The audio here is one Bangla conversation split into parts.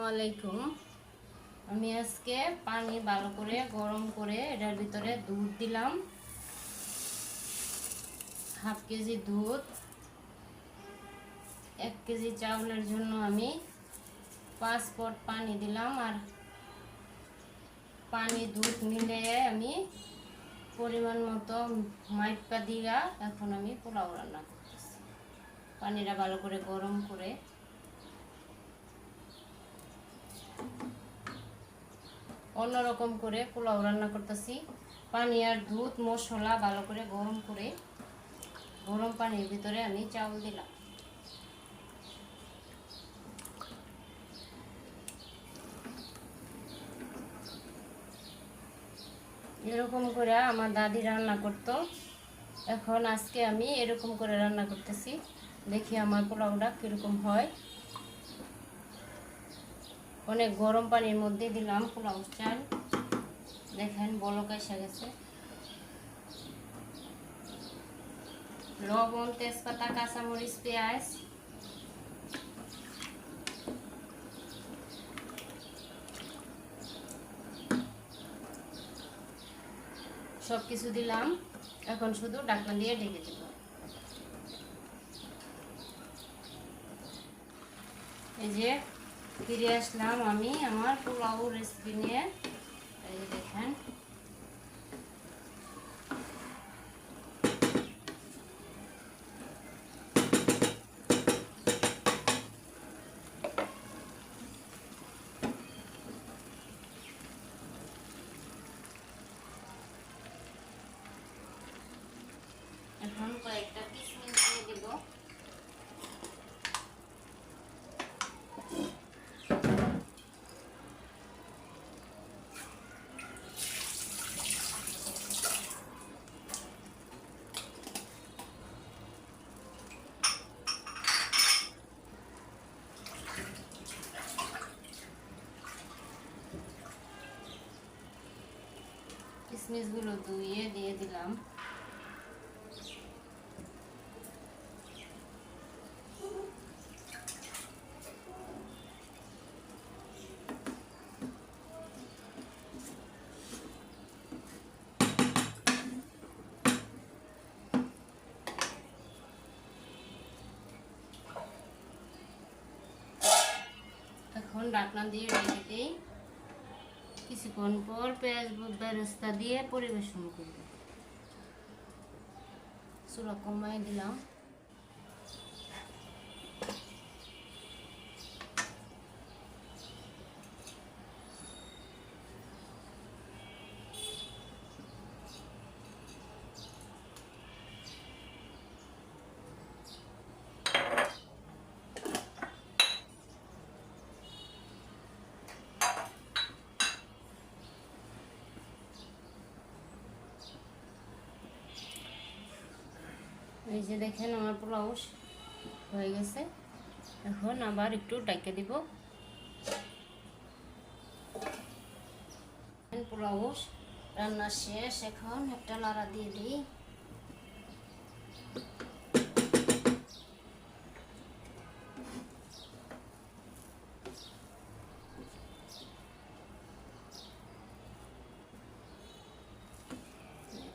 আসসালামু আলাইকুম। আমি আজকে পানি ভালো করে গরম করে এটার ভিতরে দুধ দিলাম, হাফ কেজি দুধ। 1 কেজি চাউলের জন্য আমি 5 পট পানি দিলাম, আর পানি দুধ মিলিয়ে আমি পরিমাণ মতো মাইপা দিয়া এখন আমি পোলাও রান্না করতেছি। পানিটা ভালো করে গরম করে অন্যরকম করে পোলাও রান্না করতেছি। পানি আর দুধ মশলা ভালো করে গরম পানির ভিতরে আমি চাউল দিলাম। এরকম করে আমার দাদি রান্না করতো, এখন আজকে আমি এরকম করে রান্না করতেছি। দেখি আমার পোলাওটা কিরকম হয়। অনেক গরম পানির মধ্যে দিলাম পোলাও চাল, দেখেন বলক এসে গেছে। লবণ, তেজপাতা, কাঁচামরিচ, পেঁয়াজ সব কিছু দিলাম। এখন শুধু ঢাকনা দিয়ে ঢেকে দেব। এই যে ফিরে আসলাম আমি আমার পোলাও রেসিপি নিয়ে। এই যে দেখেন, এখন কয়েকটা কিশমিশ দিয়ে দেব। কিশমিশগুলো ধুয়ে দিয়ে দিলাম। এখন ঢাকনা দিয়ে রেখে দিই। কিছুক্ষণ পর পেঁয়াজ বেরেস্তা দিয়ে পরিবেশন করব। চুলা কমাই দিলাম। এই যে দেখেন আমার পোলাও হয়ে গেছে। এখন আবার একটু ঢেকে দিব। পোলাও রান্না শেষ, এখন একটা নাড়া দিয়ে দিই।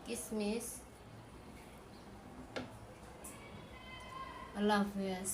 কিশমিশ। আল্লাহ হাফেজ।